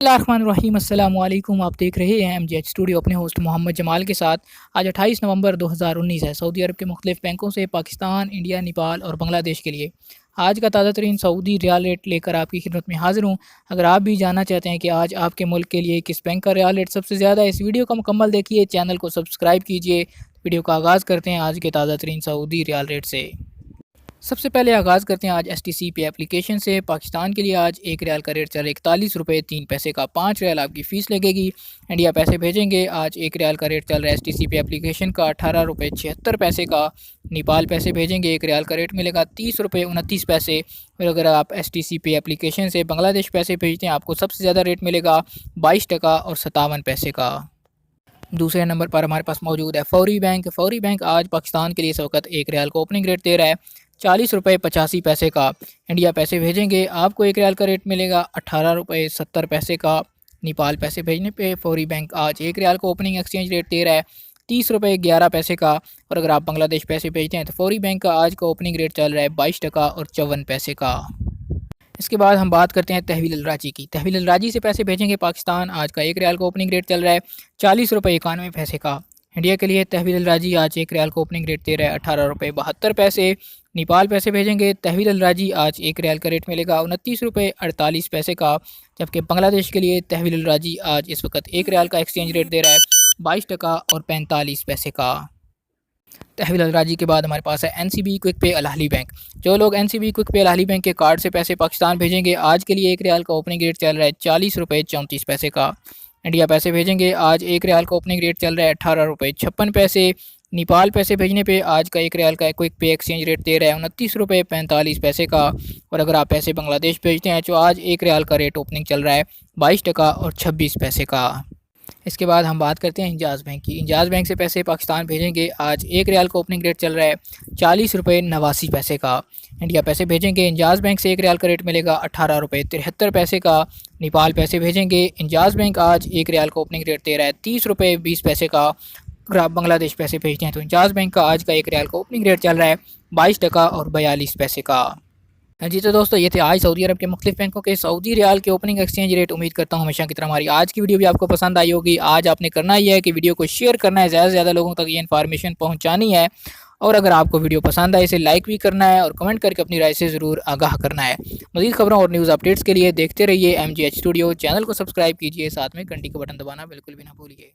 बिस्मिल्लाहिर्रहमानिर्रहीम अस्सलाम वालेकुम। आप देख रहे हैं एमजेएच स्टूडियो अपने होस्ट मोहम्मद जमाल के साथ। आज 28 नवंबर 2019 है। सऊदी अरब के मुख्तलिफ बैंकों से पाकिस्तान, इंडिया, नेपाल और बांग्लादेश के लिए आज का ताज़ा तरीन सऊदी रियाल रेट लेकर आपकी खिदमत में हाजिर हूँ। अगर आप भी जानना चाहते हैं कि आज आपके मुल्क के लिए किस बैंक का रियाल रेट सबसे ज़्यादा है, इस वीडियो को मुकम्मल देखिए, चैनल को सब्सक्राइब कीजिए। वीडियो का आगाज़ करते हैं आज के ताज़ा तरीन सऊदी रियाल रेट से। सबसे पहले आगाज़ करते हैं आज एसटीसी पे एप्लीकेशन से। पाकिस्तान के लिए आज एक रियाल का रेट चल रहा है 41 रुपये 3 पैसे का। 5 रियाल आपकी फ़ीस लगेगी। इंडिया पैसे भेजेंगे आज एक रियाल का रेट चल रहा है एसटीसी पे एप्लीकेशन का 18 रुपये 76 पैसे का। नेपाल पैसे भेजेंगे एक रियाल का रेट मिलेगा 30 रुपये 29 पैसे। और अगर आप एसटीसी पे एप्लीकेशन से बांग्लादेश पैसे भेजते हैं आपको सबसे ज़्यादा रेट मिलेगा 22 टका और 57 पैसे का। दूसरे नंबर पर हमारे पास मौजूद है फौरी बैंक। फौरी बैंक आज पाकिस्तान के लिए इस वक्त एक रियाल को ओपनिंग रेट दे रहा है 40 रुपये 85 पैसे का। इंडिया पैसे भेजेंगे आपको एक रियाल का रेट मिलेगा 18 रुपये 70 पैसे का। नेपाल पैसे भेजने पे फौरी बैंक आज एक रियाल को ओपनिंग एक्सचेंज रेट दे रहा है 30 रुपये 11 पैसे का। और अगर आप बांग्लादेश पैसे भेजते हैं तो फौरी बैंक का आज का ओपनिंग रेट चल रहा है 22 टका और 54 पैसे का। इसके बाद हम बात करते हैं तहवील राजी की। तहवील राजी से पैसे भेजेंगे पाकिस्तान आज का एक रियाल का ओपनिंग रेट चल रहा है 40 रुपये 91 पैसे का। इंडिया के लिए तहवील राजी आज एक रियाल को ओपनिंग रेट दे रहा है 18 रुपये 72 पैसे। नेपाल पैसे भेजेंगे तहवील राजी आज एक रियाल का रेट मिलेगा 29 रुपये 48 पैसे का। जबकि बांग्लादेश के लिए तहवील राजी आज इस वक्त एक रियाल का एक्सचेंज रेट दे रहा है 22 टका और 45 पैसे का। तहवील राजी के बाद हमारे पास है एनसीबी क्विक पे अल अहली बैंक। जो लोग एनसीबी क्विक पे अल अहली बैंक के कार्ड से पैसे पाकिस्तान भेजेंगे आज के लिए एक रियाल का ओपनिंग रेट चल रहा है 40 रुपये 34 पैसे का। इंडिया पैसे भेजेंगे आज एक रियाल का ओपनिंग रेट चल रहा है 18 रुपये 56 पैसे। नेपाल पैसे भेजने पे आज का एक रियाल का क्विक पे एक्सचेंज रेट दे रहा है 29 रुपये 45 पैसे का। और अगर आप पैसे बांग्लादेश भेजते हैं तो आज एक रियाल का रेट ओपनिंग चल रहा है 22 टका और 26 पैसे का। इसके बाद हम बात करते हैं इंजाज बैंक की। इंजाज बैंक से पैसे पाकिस्तान भेजेंगे आज एक रियाल का ओपनिंग रेट चल रहा है 40 रुपये 89 पैसे का। इंडिया पैसे भेजेंगे इंजाज बैंक से एक रियाल का रेट मिलेगा 18 रुपये 73 पैसे का। नेपाल पैसे भेजेंगे इंजाज बैंक आज एक रियाल का ओपनिंग रेट दे रहा है 30 रुपये 20 पैसे का। अगर आप बांग्लादेश पैसे भेजते हैं तो इंजाज बैंक का आज का एक रियाल का ओपनिंग रेट चल रहा है 22 टका और 42 पैसे का। जी तो दोस्तों ये थे आज सऊदी अरब के मुख्तलिफ बैंकों के सऊदी रियाल के ओपनिंग एक्सचेंज रेट। उम्मीद करता हूँ हमेशा की तरह हमारी आज की वीडियो भी आपको पसंद आई होगी। आज आपने करना ही है कि वीडियो को शेयर करना है, ज़्यादा से ज़्यादा लोगों तक ये इन्फॉर्मेशन पहुँचानी है। और अगर आपको वीडियो पसंद आए इसे लाइक भी करना है और कमेंट करके अपनी राय से ज़रूर आगाह करना है। मज़ीद खबरों और न्यूज़ अपडेट्स के लिए देखते रहिए एमजेएच स्टूडियो। चैनल को सब्सक्राइब कीजिए, साथ में घंटी का बटन दबाना बिल्कुल भी ना भूलिए।